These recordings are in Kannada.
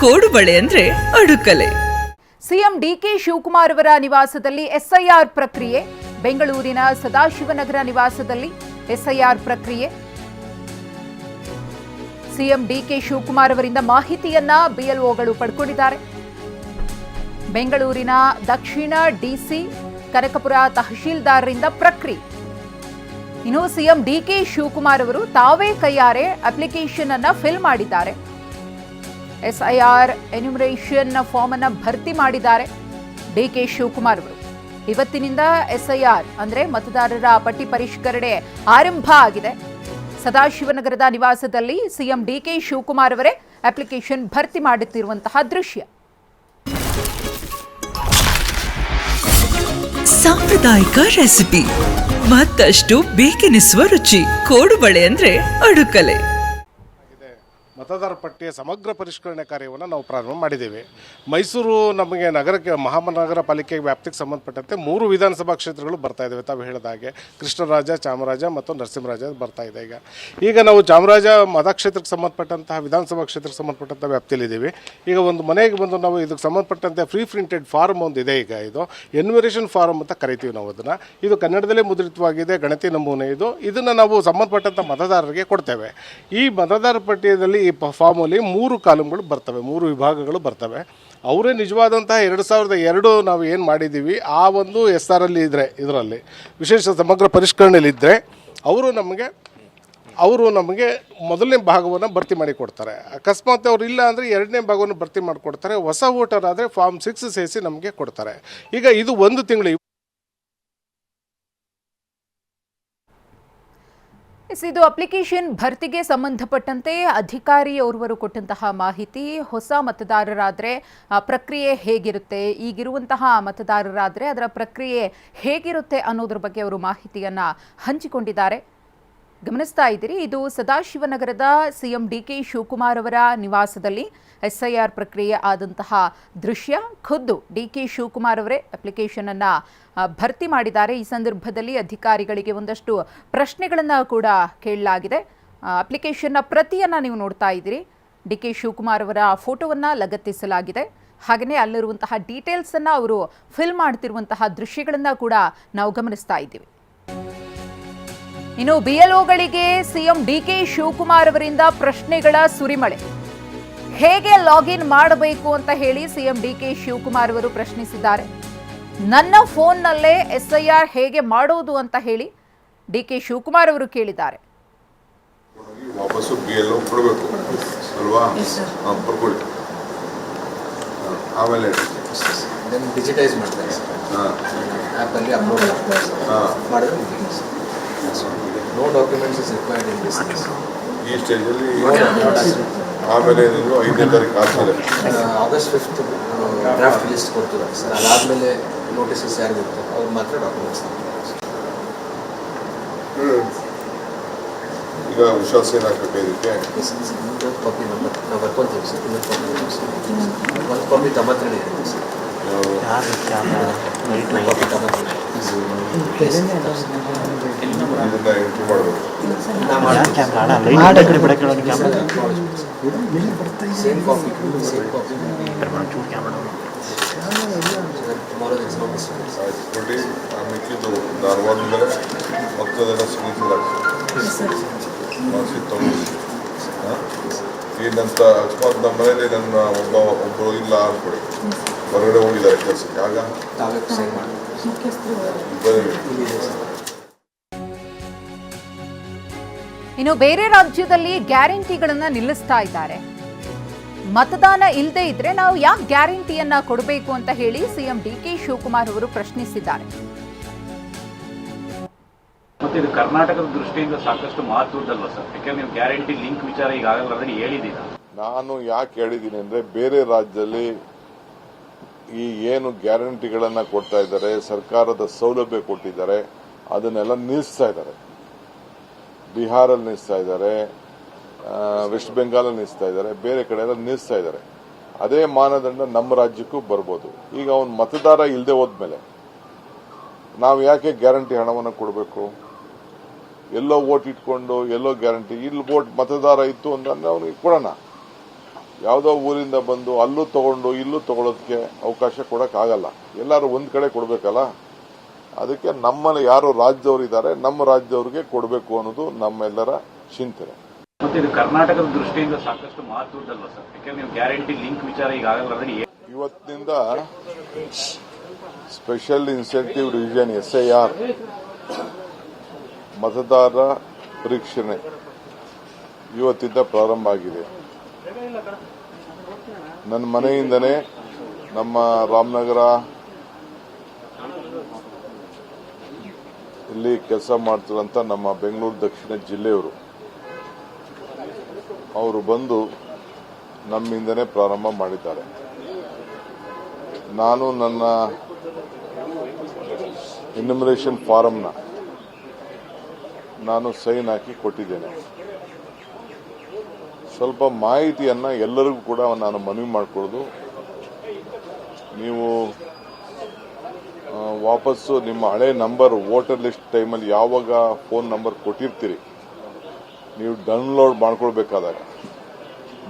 ಕೋಡುಬಳೆ ಅಂದ್ರೆ ಅಡುಕಲೆ. ಸಿಎಂ ಡಿಕೆ ಶಿವಕುಮಾರ್ ಅವರ ನಿವಾಸದಲ್ಲಿ ಎಸ್ಐಆರ್ ಪ್ರಕ್ರಿಯೆ. ಬೆಂಗಳೂರಿನ ಸದಾಶಿವನಗರ ನಿವಾಸದಲ್ಲಿ ಎಸ್ಐಆರ್ ಪ್ರಕ್ರಿಯೆ. ಸಿಎಂ ಡಿಕೆ ಶಿವಕುಮಾರ್ ಅವರಿಂದ ಮಾಹಿತಿಯನ್ನ ಬಿಎಲ್ಒಗಳು ಪಡ್ಕೊಂಡಿದ್ದಾರೆ. ಬೆಂಗಳೂರಿನ ದಕ್ಷಿಣ ಡಿಸಿ ಕನಕಪುರ ತಹಶೀಲ್ದಾರರಿಂದ ಪ್ರಕ್ರಿಯೆ. ಇನ್ನು ಸಿಎಂ ಡಿಕೆ ಶಿವಕುಮಾರ್ ಅವರು ತಾವೇ ಕೈಯಾರೆ ಅಪ್ಲಿಕೇಶನ್ ಅನ್ನ ಫಿಲ್ ಮಾಡಿದ್ದಾರೆ. ಎಸ್ಐಆರ್ ಎನ್ಯುಮರೇಷನ್ ಫಾರ್ಮ್ ಅನ್ನ ಭರ್ತಿ ಮಾಡಿದ್ದಾರೆ ಡಿಕೆ ಶಿವಕುಮಾರ್ ಅವರು. ಇವತ್ತಿನಿಂದ ಎಸ್ಐಆರ್ ಅಂದ್ರೆ ಮತದಾರರ ಪಟ್ಟಿ ಪರಿಷ್ಕರಣೆ ಆರಂಭ ಆಗಿದೆ. ಸದಾಶಿವನಗರದ ನಿವಾಸದಲ್ಲಿ ಸಿಎಂ ಡಿಕೆ ಶಿವಕುಮಾರ್ ಅವರೇ ಅಪ್ಲಿಕೇಶನ್ ಭರ್ತಿ ಮಾಡುತ್ತಿರುವಂತಹ ದೃಶ್ಯ. ಸಾಂಪ್ರದಾಯಿಕ ರೆಸಿಪಿ, ಮತ್ತಷ್ಟು ಬೇಕೆನಿಸುವ ರುಚಿ. ಕೋಡುಬಳೆ ಅಂದ್ರೆ ಅಡುಕಲೆ. ಮತದಾರ ಪಟ್ಟಿಯ ಸಮಗ್ರ ಪರಿಷ್ಕರಣೆ ಕಾರ್ಯವನ್ನು ನಾವು ಪ್ರಾರಂಭ ಮಾಡಿದ್ದೇವೆ. ಮೈಸೂರು ನಮಗೆ ನಗರಕ್ಕೆ ಮಹಾನಗರ ಪಾಲಿಕೆ ವ್ಯಾಪ್ತಿಗೆ ಸಂಬಂಧಪಟ್ಟಂತೆ 3 ವಿಧಾನಸಭಾ ಕ್ಷೇತ್ರಗಳು ಬರ್ತಾ ಇದ್ದಾವೆ. ತಾವು ಹೇಳಿದ ಹಾಗೆ ಕೃಷ್ಣರಾಜ, ಚಾಮರಾಜ ಮತ್ತು ನರಸಿಂಹರಾಜ ಬರ್ತಾ ಇದೆ. ಈಗ ನಾವು ಚಾಮರಾಜ ಮತಕ್ಷೇತ್ರಕ್ಕೆ ಸಂಬಂಧಪಟ್ಟಂತಹ ವಿಧಾನಸಭಾ ಕ್ಷೇತ್ರಕ್ಕೆ ಸಂಬಂಧಪಟ್ಟಂಥ ವ್ಯಾಪ್ತಿಯಲ್ಲಿದ್ದೀವಿ. ಈಗ ಒಂದು ಮನೆಗೆ ಬಂದು ನಾವು ಇದಕ್ಕೆ ಸಂಬಂಧಪಟ್ಟಂತೆ ಫ್ರೀ ಪ್ರಿಂಟೆಡ್ ಫಾರ್ಮ್ ಒಂದು ಇದೆ. ಈಗ ಇದು ಎನ್ಯುಮರೇಷನ್ ಫಾರ್ಮ್ ಅಂತ ಕರಿತೀವಿ ನಾವು ಅದನ್ನು. ಇದು ಕನ್ನಡದಲ್ಲೇ ಮುದ್ರಿತವಾಗಿದೆ, ಗಣತಿ ನಮೂನೆ ಇದು. ಇದನ್ನು ನಾವು ಸಂಬಂಧಪಟ್ಟಂಥ ಮತದಾರರಿಗೆ ಕೊಡ್ತೇವೆ. ಈ ಮತದಾರ ಪಟ್ಟಿಯಲ್ಲಿ ಈ ಫಾರ್ಮಲ್ಲಿ 3 ಕಾಲಮ್ಗಳು ಬರ್ತವೆ, 3 ವಿಭಾಗಗಳು ಬರ್ತವೆ. ಅವರೇ ನಿಜವಾದಂತಹ 2002 ನಾವು ಏನು ಮಾಡಿದ್ದೀವಿ ಆ ಒಂದು SR ಅಲ್ಲಿ ಇದ್ದರೆ, ಇದರಲ್ಲಿ ವಿಶೇಷ ಸಮಗ್ರ ಪರಿಷ್ಕರಣೆಯಲ್ಲಿದ್ದರೆ ಅವರು ನಮಗೆ ಮೊದಲನೇ ಭಾಗವನ್ನು ಭರ್ತಿ ಮಾಡಿ ಕೊಡ್ತಾರೆ. ಅಕಸ್ಮಾತ್ ಅವರು ಇಲ್ಲ ಅಂದರೆ 2ನೇ ಭಾಗವನ್ನು ಭರ್ತಿ ಮಾಡಿಕೊಡ್ತಾರೆ. ಹೊಸ ವೋಟರ್ ಆದರೆ ಫಾರ್ಮ್ 6 ಸೇರಿಸಿ ನಮಗೆ ಕೊಡ್ತಾರೆ. ಈಗ ಇದು 1 ತಿಂಗಳು. ಇದು ಅಪ್ಲಿಕೇಶನ್ ಭರ್ತಿಗೆ ಸಂಬಂಧಪಟ್ಟಂತೆ ಅಧಿಕಾರಿಯೋರ್ವರು ಕೊಟ್ಟಂತಹ ಮಾಹಿತಿ. ಹೊಸ ಮತದಾರರಾದರೆ ಪ್ರಕ್ರಿಯೆ ಹೇಗಿರುತ್ತೆ, ಈಗಿರುವಂತಹ ಮತದಾರರಾದರೆ ಅದರ ಪ್ರಕ್ರಿಯೆ ಹೇಗಿರುತ್ತೆ ಅನ್ನೋದ್ರ ಬಗ್ಗೆ ಅವರು ಮಾಹಿತಿಯನ್ನು ಹಂಚಿಕೊಂಡಿದ್ದಾರೆ. ಗಮನಿಸ್ತಾ ಇದ್ದೀರಿ, ಇದು ಸದಾಶಿವನಗರದ ಸಿಎಂ ಡಿಕೆ ಶಿವಕುಮಾರ್ ಅವರ ನಿವಾಸದಲ್ಲಿ ಎಸ್ಐಆರ್ ಪ್ರಕ್ರಿಯೆ ಆದಂತಹ ದೃಶ್ಯ. ಖುದ್ದು ಡಿಕೆ ಶಿವಕುಮಾರ್ ಅವರೇ ಅಪ್ಲಿಕೇಶನ್ ಅನ್ನ ಭರ್ತಿ ಮಾಡಿದ್ದಾರೆ. ಈ ಸಂದರ್ಭದಲ್ಲಿ ಅಧಿಕಾರಿಗಳಿಗೆ ಒಂದಷ್ಟು ಪ್ರಶ್ನೆಗಳನ್ನು ಕೂಡ ಕೇಳಲಾಗಿದೆ. ಅಪ್ಲಿಕೇಶನ್ನ ಪ್ರತಿಯನ್ನು ನೀವು ನೋಡ್ತಾ ಇದ್ದೀರಿ. ಡಿಕೆ ಶಿವಕುಮಾರ್ ಅವರ ಫೋಟೋವನ್ನು ಲಗತ್ತಿಸಲಾಗಿದೆ. ಹಾಗೆಯೇ ಅಲ್ಲಿರುವಂತಹ ಡೀಟೇಲ್ಸನ್ನು ಅವರು ಫಿಲ್ ಮಾಡ್ತಿರುವಂತಹ ದೃಶ್ಯಗಳನ್ನು ಕೂಡ ನಾವು ಗಮನಿಸ್ತಾ ಇದ್ದೀವಿ. ಇನ್ನು ಬಿಎಲ್ಒಗಳಿಗೆ ಸಿಎಂ ಡಿಕೆ ಶಿವಕುಮಾರ್ ಅವರಿಂದ ಪ್ರಶ್ನೆಗಳ ಸುರಿಮಳೆ. ಹೇಗೆ ಲಾಗಿನ್ ಮಾಡಬೇಕು ಅಂತ ಹೇಳಿ ಸಿಎಂ ಡಿಕೆ ಶಿವಕುಮಾರ್ ಅವರು ಪ್ರಶ್ನಿಸಿದ್ದಾರೆ. ನನ್ನ ಫೋನ್ನಲ್ಲೇ ಎಸ್ಐಆರ್ ಹೇಗೆ ಮಾಡೋದು ಅಂತ ಹೇಳಿ ಡಿಕೆ ಶಿವಕುಮಾರ್ ಅವರು ಕೇಳಿದ್ದಾರೆ. ವಾಪಸ್ಸು ಬಿಎಲ್ಒ ಕೊಡಬೇಕು ಅಲ್ವಾ? ಬರ್ಕೊಳ್ಳಿ. ಆಮೇಲೆ ಡಿಜಿಟೈಸ್ ಮಾಡ್ತಾರೆ, ಆ್ಯಪಲ್ಲಿ ಅಪ್ಲೋಡ್ ಮಾಡಿದ್ರೆ no documents is required in this. ಈ ಸ್ಟೇಜಲ್ಲಿ ಆಮೇಲೆ 5ನೇ ತಾರೀಕು ಆದಮೇಲೆ ಆಗಸ್ಟ್ 5th ಡ್ರಾಫ್ಟ್ ಲಿಸ್ಟ್ ಕೊಡ್ತಾರೆ ಸರ್. ಅದಾದಮೇಲೆ ನೋಟಿಸಸ್ ಯಾರು ಇರ್ತಾರೆ ಅವ್ರು ಮಾತ್ರ ಡಾಕ್ಯುಮೆಂಟ್ಸ್. ಈಗ ವಿಶ್ವಾಸ ಏನಾಗಬೇಕು ಇದಕ್ಕೆ? ಇನ್ನೊಂದು ಕಾಪಿ ನಾವು ಬರ್ಕೊಳ್ತೀವಿ ಸರ್. ಇನ್ನೊಂದು ಕಾಪಿ ಒಂದು ಕಾಪಿ ತಮ್ಮ ಹತ್ರ ಇದೆ ಸರ್. ಕಾಪಿ ತಮ್ಮ ಹತ್ರ ಇದನ್ನ ಎಂಟ್ರಿ ಮಾಡಬೇಕು. ಸೇಮ್ ಕಾಪಿ ಕೊಡಿ. ಮಿಕ್ಕಿದ್ದು ಧಾರವಾಡ ಮೇಲೆ ಮಕ್ಕಳೆಲ್ಲ ಸಿಗ್ಲಿಕ್ಕಿಲ್ಲ ತಗೊಂಡು ಏನಂತ ಅಕಸ್ಮಾತ್ ನಮ್ಮ ಮನೇಲಿ ನನ್ನ ಒಬ್ಬರು ಇಲ್ಲ ಅಂದ್ಕೊಡಿ, ಹೊರಗಡೆ ಹೋಗಿದ್ದಾರೆ ಕೆಲಸಕ್ಕೆ, ಆಗ ಇನ್ನು ಬೇರೆ ರಾಜ್ಯದಲ್ಲಿ ಗ್ಯಾರಂಟಿಗಳನ್ನ ನಿಲ್ಲಿಸ್ತಾ ಇದ್ದಾರೆ. ಮತದಾನ ಇಲ್ಲದೆ ಇದ್ರೆ ನಾವು ಯಾಕೆ ಗ್ಯಾರಂಟಿಯನ್ನ ಕೊಡಬೇಕು ಅಂತ ಹೇಳಿ ಸಿಎಂ ಡಿಕೆ ಶಿವಕುಮಾರ್ ಅವರು ಪ್ರಶ್ನಿಸಿದ್ದಾರೆ. ಮತ್ತೆ ಇದು ಕರ್ನಾಟಕದ ದೃಷ್ಟಿಯಿಂದ ಸಾಕಷ್ಟು ಮಹತ್ವದಲ್ವ ಸರ್? ಯಾಕಂದ್ರೆ ನೀವು ಗ್ಯಾರಂಟಿ ಲಿಂಕ್ ವಿಚಾರ ಈಗಾಗಲೇ ಆಲ್ರೆಡಿ ಹೇಳಿದ್ದೀರಾ. ನಾನು ಯಾಕೆ ಹೇಳಿದ್ದೀನಿ ಅಂದ್ರೆ, ಬೇರೆ ರಾಜ್ಯದಲ್ಲಿ ಈ ಏನು ಗ್ಯಾರಂಟಿಗಳನ್ನ ಕೊಡ್ತಾ ಇದ್ದಾರೆ, ಸರ್ಕಾರದ ಸೌಲಭ್ಯ ಕೊಟ್ಟಿದ್ದಾರೆ, ಅದನ್ನೆಲ್ಲ ನಿಲ್ಲಿಸ್ತಾ ಇದ್ದಾರೆ. ಬಿಹಾರಲ್ಲಿ ನಿಲ್ಲಿಸ್ತಾ ಇದ್ದಾರೆ, ವೆಸ್ಟ್ ಬೆಂಗಾಲಲ್ಲಿ ನಿಲ್ಲಿಸ್ತಾ ಇದ್ದಾರೆ, ಬೇರೆ ಕಡೆ ಎಲ್ಲ ನಿಲ್ಲಿಸ್ತಾ ಇದ್ದಾರೆ. ಅದೇ ಮಾನದಂಡ ನಮ್ಮ ರಾಜ್ಯಕ್ಕೂ ಬರ್ಬೋದು. ಈಗ ಅವನು ಮತದಾರ ಇಲ್ಲದೆ ಹೋದ್ಮೇಲೆ ನಾವು ಯಾಕೆ ಗ್ಯಾರಂಟಿ ಹಣವನ್ನು ಕೊಡಬೇಕು? ಎಲ್ಲೋ ವೋಟ್ ಇಟ್ಕೊಂಡು ಎಲ್ಲೋ ಗ್ಯಾರಂಟಿ, ಇಲ್ಲಿ ವೋಟ್ ಮತದಾರ ಇತ್ತು ಅಂದ್ರೆ ಅವನಿಗೆ ಕೊಡೋಣ. ಯಾವುದೋ ಊರಿಂದ ಬಂದು ಅಲ್ಲೂ ತಗೊಂಡು ಇಲ್ಲೂ ತಗೊಳ್ಳೋದಕ್ಕೆ ಅವಕಾಶ ಕೊಡೋಕ್ಕಾಗಲ್ಲ. ಎಲ್ಲರೂ ಒಂದು ಕಡೆ ಕೊಡಬೇಕಲ್ಲ. ಅದಕ್ಕೆ ನಮ್ಮಲ್ಲಿ ಯಾರು ರಾಜ್ಯದವರು ಇದ್ದಾರೆ ನಮ್ಮ ರಾಜ್ಯದವ್ರಿಗೆ ಕೊಡಬೇಕು ಅನ್ನೋದು ನಮ್ಮೆಲ್ಲರ ಚಿಂತನೆ. ಮತ್ತೆ ಇದು ಕರ್ನಾಟಕದ ದೃಷ್ಟಿಯಿಂದ ಸಾಕಷ್ಟು ಮಹತ್ವದ್ದಲ್ವಾ ಸರ್? ಯಾಕಂದ್ರೆ ನೀವು ಗ್ಯಾರಂಟಿ ಲಿಂಕ್ ವಿಚಾರ ಈಗಾಗಲೇ ಆಲ್ರೆಡಿ ಇವತ್ತಿನಿಂದ ಸ್ಪೆಷಲ್ ಇನ್ಸೆಂಟಿವ್ ರಿವಿಷನ್ SIR ಮತದಾರರ ಪರೀಕ್ಷಣೆ ಇವತ್ತಿಂದ ಪ್ರಾರಂಭ ಆಗಿದೆ. ನನ್ನ ಮನೆಯಿಂದನೇ ನಮ್ಮ ರಾಮನಗರ ಇಲ್ಲಿ ಕೆಲಸ ಮಾಡ್ತಿರೋಂಥ ನಮ್ಮ ಬೆಂಗಳೂರು ದಕ್ಷಿಣ ಜಿಲ್ಲೆಯವರು ಅವರು ಬಂದು ನಮ್ಮಿಂದನೇ ಪ್ರಾರಂಭ ಮಾಡಿದ್ದಾರೆ. ನಾನು ನನ್ನ ಎನ್ಯುಮರೇಷನ್ ಫಾರಂನ ನಾನು ಸೈನ್ ಹಾಕಿ ಕೊಟ್ಟಿದ್ದೇನೆ. ಸ್ವಲ್ಪ ಮಾಹಿತಿಯನ್ನು ಎಲ್ಲರಿಗೂ ಕೂಡ ನಾನು ಮನವಿ ಮಾಡಿಕೊಳ್ಳೋದು, ನೀವು ವಾಪಸ್ಸು ನಿಮ್ಮ ಹಳೆ ನಂಬರ್ ವೋಟರ್ ಲಿಸ್ಟ್ ಟೈಮಲ್ಲಿ ಯಾವಾಗ ಫೋನ್ ನಂಬರ್ ಕೊಟ್ಟಿರ್ತೀರಿ ನೀವು ಡೌನ್ಲೋಡ್ ಮಾಡ್ಕೊಳ್ಬೇಕಾದಾಗ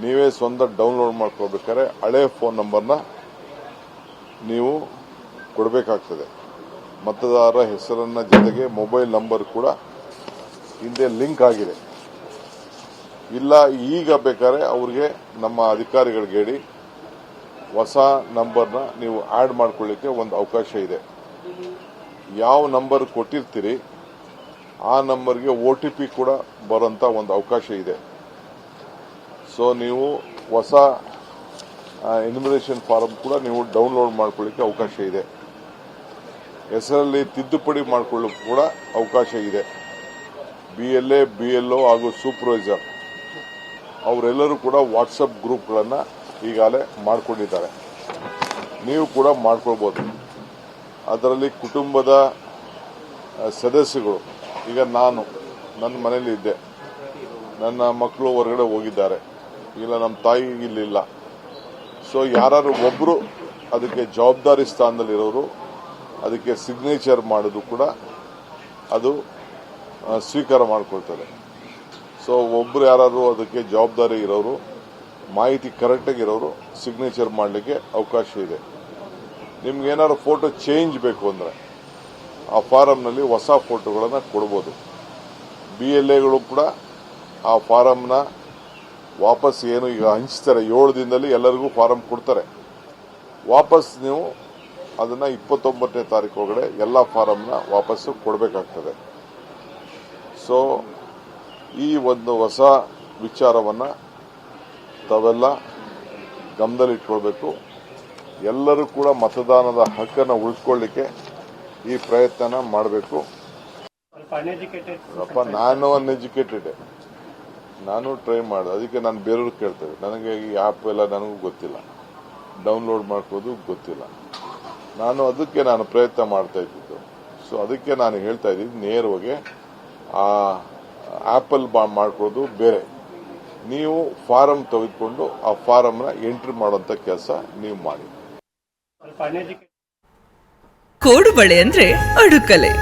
ನೀವೇ ಸ್ವಂತ ಡೌನ್ಲೋಡ್ ಮಾಡ್ಕೊಳ್ಬೇಕಾದ್ರೆ ಹಳೆ ಫೋನ್ ನಂಬರ್ನ ನೀವು ಕೊಡಬೇಕಾಗ್ತದೆ. ಮತದಾರರ ಹೆಸರನ್ನ ಜೊತೆಗೆ ಮೊಬೈಲ್ ನಂಬರ್ ಕೂಡ ಹಿಂದೆ ಲಿಂಕ್ ಆಗಿದೆ. ಇಲ್ಲ ಈಗ ಬೇಕಾದ್ರೆ ಅವ್ರಿಗೆ ನಮ್ಮ ಅಧಿಕಾರಿಗಳಿಗೆ ಹೇಳಿ ಹೊಸ ನಂಬರ್ನ ನೀವು ಆಡ್ ಮಾಡ್ಕೊಳ್ಳಿಕ್ಕೆ ಒಂದು ಅವಕಾಶ ಇದೆ. ಯಾವ ನಂಬರ್ ಕೊಟ್ಟಿರ್ತೀರಿ ಆ ನಂಬರ್ಗೆ OTP ಕೂಡ ಬರೋಂಥ ಒಂದು ಅವಕಾಶ ಇದೆ. ಸೊ ನೀವು ಹೊಸ ಎನ್ಯುಮರೇಷನ್ ಫಾರಂ ಕೂಡ ನೀವು ಡೌನ್ಲೋಡ್ ಮಾಡ್ಕೊಳ್ಳಿಕ್ಕೆ ಅವಕಾಶ ಇದೆ. ಹೆಸರಲ್ಲಿ ತಿದ್ದುಪಡಿ ಮಾಡಿಕೊಳ್ಳಿಕ್ಕೆ ಕೂಡ ಅವಕಾಶ ಇದೆ. BLA, BLO ಹಾಗೂ ಸೂಪರ್ವೈಸರ್ ಅವರೆಲ್ಲರೂ ಕೂಡ ವಾಟ್ಸಪ್ ಗ್ರೂಪ್ಗಳನ್ನು ಈಗಾಗಲೇ ಮಾಡಿಕೊಂಡಿದ್ದಾರೆ. ನೀವು ಕೂಡ ಮಾಡ್ಕೊಳ್ಬೋದು. ಅದರಲ್ಲಿ ಕುಟುಂಬದ ಸದಸ್ಯಗಳು, ಈಗ ನಾನು ನನ್ನ ಮನೇಲಿ ಇದ್ದೆ, ನನ್ನ ಮಕ್ಕಳು ಹೊರಗಡೆ ಹೋಗಿದ್ದಾರೆ, ಇಲ್ಲ ನಮ್ಮ ತಾಯಿ ಇಲ್ಲಿಲ್ಲ. ಸೊ ಯಾರು ಒಬ್ಬರು ಅದಕ್ಕೆ ಜವಾಬ್ದಾರಿ ಸ್ಥಾನದಲ್ಲಿರೋರು ಅದಕ್ಕೆ ಸಿಗ್ನೇಚರ್ ಮಾಡೋದು ಕೂಡ ಅದು ಸ್ವೀಕಾರ ಮಾಡಿಕೊಳ್ತಾರೆ. ಸೊ ಒಬ್ಬರು ಯಾರು ಅದಕ್ಕೆ ಜವಾಬ್ದಾರಿ ಇರೋರು, ಮಾಹಿತಿ ಕರೆಕ್ಟಾಗಿ ಇರೋರು ಸಿಗ್ನೇಚರ್ ಮಾಡಲಿಕ್ಕೆ ಅವಕಾಶ ಇದೆ. ನಿಮ್ಗೆ ಏನಾದ್ರು ಫೋಟೋ ಚೇಂಜ್ ಬೇಕು ಅಂದರೆ ಆ ಫಾರಂನಲ್ಲಿ ಹೊಸ ಫೋಟೋಗಳನ್ನು ಕೊಡ್ಬೋದು. BLAಗಳು ಕೂಡ ಆ ಫಾರಂನ ವಾಪಸ್ ಏನು ಈಗ ಹಂಚ್ತಾರೆ 7 ದಿನದಲ್ಲಿ ಎಲ್ಲರಿಗೂ ಫಾರಂ ಕೊಡ್ತಾರೆ. ವಾಪಸ್ ನೀವು ಅದನ್ನ 29ನೇ ತಾರೀಕು ಒಳಗಡೆ ಎಲ್ಲ ಫಾರಂನ ವಾಪಸ್ಸು ಕೊಡಬೇಕಾಗ್ತದೆ. ಸೊ ಈ ಒಂದು ಹೊಸ ವಿಚಾರವನ್ನ ತಾವೆಲ್ಲ ಗಮನದಲ್ಲಿಟ್ಕೊಳ್ಬೇಕು. ಎಲ್ಲರೂ ಕೂಡ ಮತದಾನದ ಹಕ್ಕನ್ನು ಉಳಿಸ್ಕೊಳ್ಳಿಕ್ಕೆ ಈ ಪ್ರಯತ್ನ ಮಾಡಬೇಕು. ನಾನು ಅನ್ಎಜುಕೇಟೆಡ್, ನಾನು ಟ್ರೈ ಮಾಡಿದೆ. ಅದಕ್ಕೆ ನಾನು ಬೇರೆಯವ್ರು ಕೇಳ್ತೇವೆ. ನನಗೆ ಈ ಆ್ಯಪ್ ಎಲ್ಲ ನನಗೂ ಗೊತ್ತಿಲ್ಲ, ಡೌನ್ಲೋಡ್ ಮಾಡ್ಕೋದು ಗೊತ್ತಿಲ್ಲ. ಅದಕ್ಕೆ ನಾನು ಪ್ರಯತ್ನ ಮಾಡ್ತಾ ಇದ್ದಿದ್ದು. ಸೊ ಅದಕ್ಕೆ ನಾನು ಹೇಳ್ತಾ ಇದ್ದೀನಿ, ನೇರವಾಗಿ ಆ ಆ್ಯಪಲ್ಲಿ ಮಾಡ್ಕೊಳ್ಳೋದು ಬೇರೆ. ನೀವು ಫಾರಂ ತೆಗೆದುಕೊಂಡು ಆ ಫಾರಂನ ಎಂಟ್ರಿ ಮಾಡುವಂತ ಕೆಲಸ ನೀವು ಮಾಡಿ. ಕೋಡುಬಳೆ ಅಂದ್ರೆ ಅಡುಕಲೆ.